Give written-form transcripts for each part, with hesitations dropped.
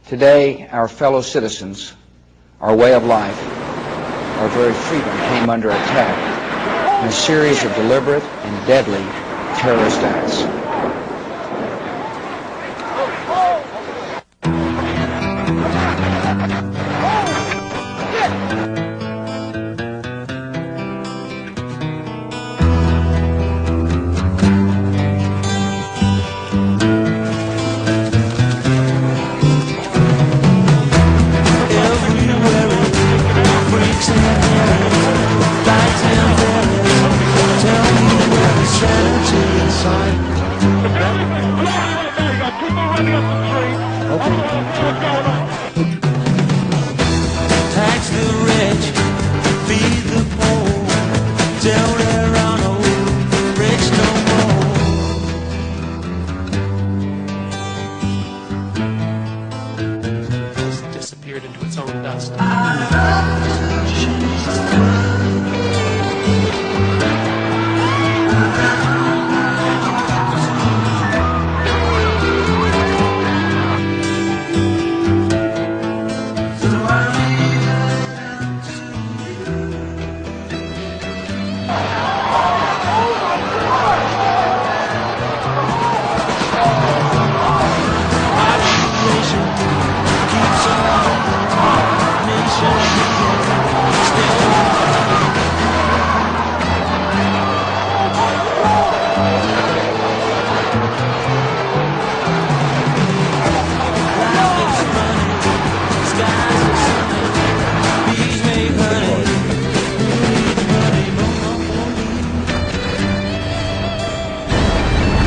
Today, our fellow citizens, our way of life, our very freedom came under attack in a series of deliberate and deadly terrorist acts. Tax the rich, feed the poor, don't let around the rich no more. It's disappeared into its own dust.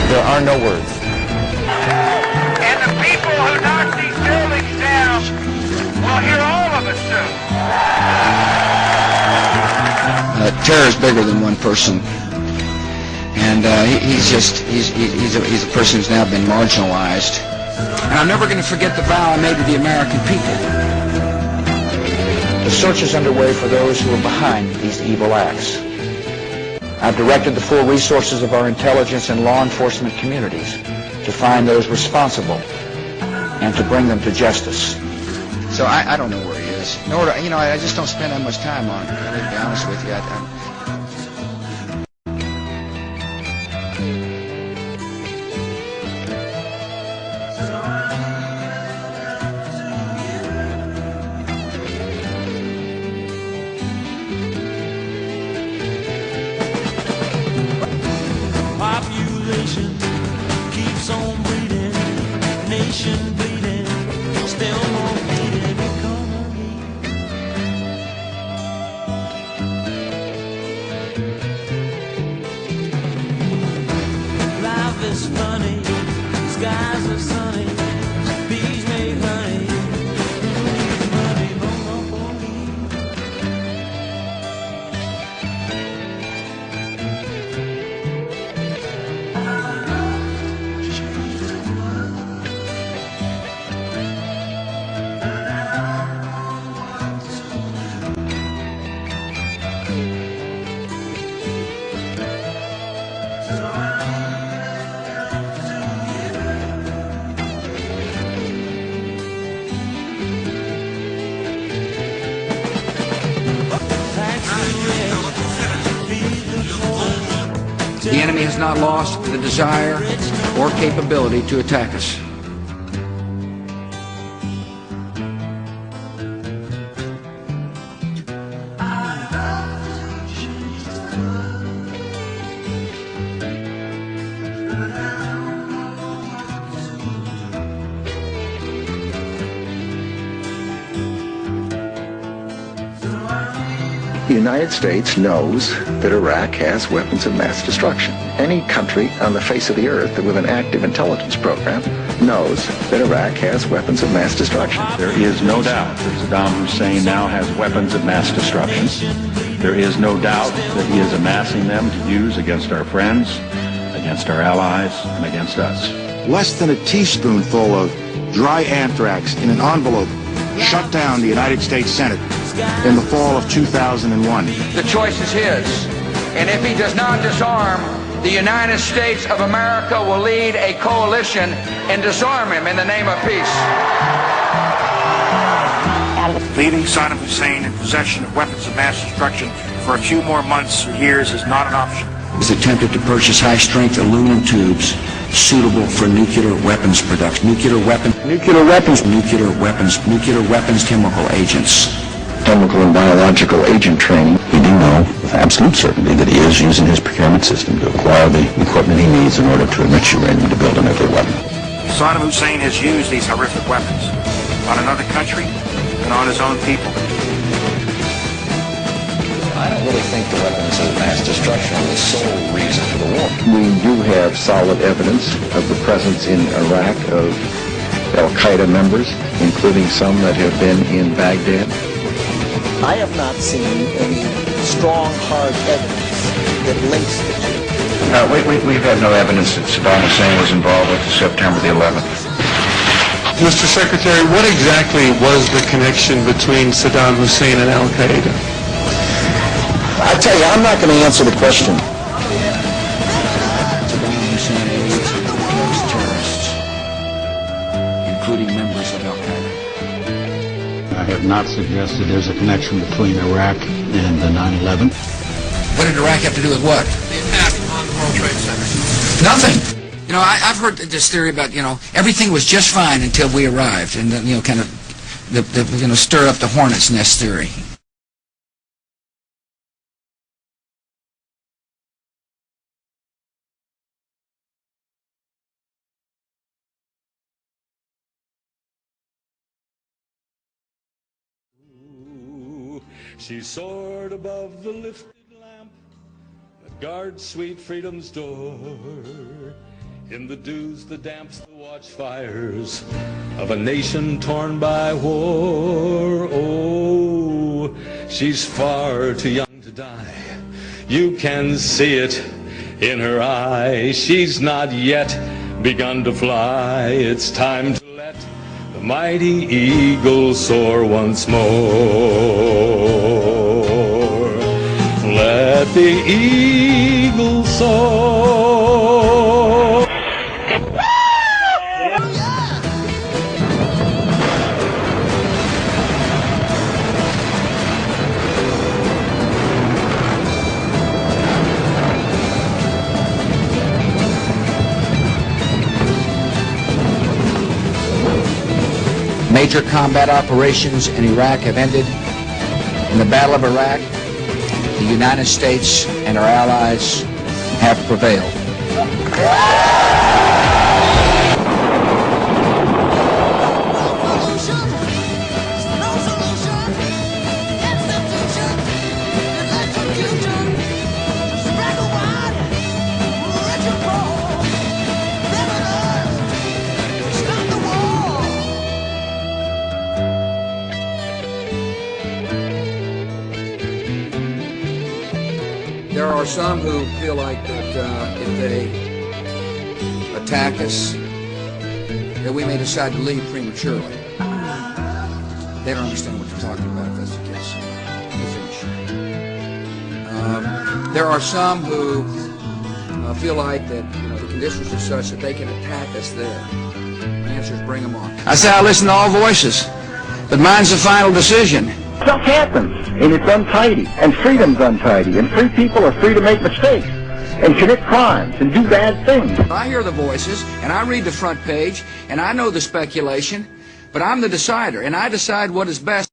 There are no words. And the people who knock these buildings down will hear all of us soon. Terror is bigger than one person, and he's a person who's now been marginalized. And I'm never going to forget the vow I made to the American people. The search is underway for those who are behind these evil acts. I've directed the full resources of our intelligence and law enforcement communities to find those responsible and to bring them to justice. So I don't know where he is. Nor do, I just don't spend that much time on it. To be honest with you, Population keeps on bleeding, nation bleeding, still more bleeding economy. Life is funny, skies are sunny, bees make honey, who needs money, monopoly. the enemy has not lost the desire or capability to attack us. The United States knows that Iraq has weapons of mass destruction. Any country on the face of the earth with an active intelligence program knows that Iraq has weapons of mass destruction. There is no doubt that Saddam Hussein now has weapons of mass destruction. There is no doubt that he is amassing them to use against our friends, against our allies, and against us. Less than a teaspoonful of dry anthrax in an envelope shut down the United States Senate in the fall of 2001. The choice is his, and if he does not disarm, the United States of America will lead a coalition and disarm him in the name of peace. Leaving Saddam Hussein in possession of weapons of mass destruction for a few more months or years is not an option. Has attempted to purchase high-strength aluminum tubes suitable for nuclear weapons production. Nuclear weapons, chemical agents. Chemical and biological agent training. We do know with absolute certainty that he is using his procurement system to acquire the equipment he needs in order to enrich uranium to build a nuclear weapon. Saddam Hussein has used these horrific weapons on another country and on his own people. I don't really think the weapons of mass destruction are the sole reason for the war. We do have solid evidence of the presence in Iraq of al-Qaeda members, including some that have been in Baghdad. I have not seen any strong, hard evidence that links the two. We've had no evidence that Saddam Hussein was involved with September the 11th. Mr. Secretary, what exactly was the connection between Saddam Hussein and al-Qaeda? I tell you, I'm not going to answer the question. Saddam Hussein aids those terrorists, including members of al-Qaeda. I have not suggested there's a connection between Iraq and the 9/11. What did Iraq have to do with what? The attack on the World Trade Center. Nothing. You know, I've heard this theory about, everything was just fine until we arrived, and then, kind of, stir up the hornet's nest theory. She soared above the lifted lamp that guards sweet freedom's door. In the dews, the damps, the watchfires of a nation torn by war. Oh, she's far too young to die. You can see it in her eye. She's not yet begun to fly. It's time to let the mighty eagle soar once more. Let the eagle soar. Major combat operations in Iraq have ended. In the Battle of Iraq, the United States and our allies have prevailed. There are some who feel like that if they attack us, that we may decide to leave prematurely. They don't understand what you're talking about, if that's the case. Let me finish. There are some who feel like that the conditions are such that they can attack us there. The answer is bring them on. I say I listen to all voices, but mine's the final decision. Stuff happens, and it's untidy, and freedom's untidy, and free people are free to make mistakes, and commit crimes, and do bad things. I hear the voices, and I read the front page, and I know the speculation, but I'm the decider, and I decide what is best.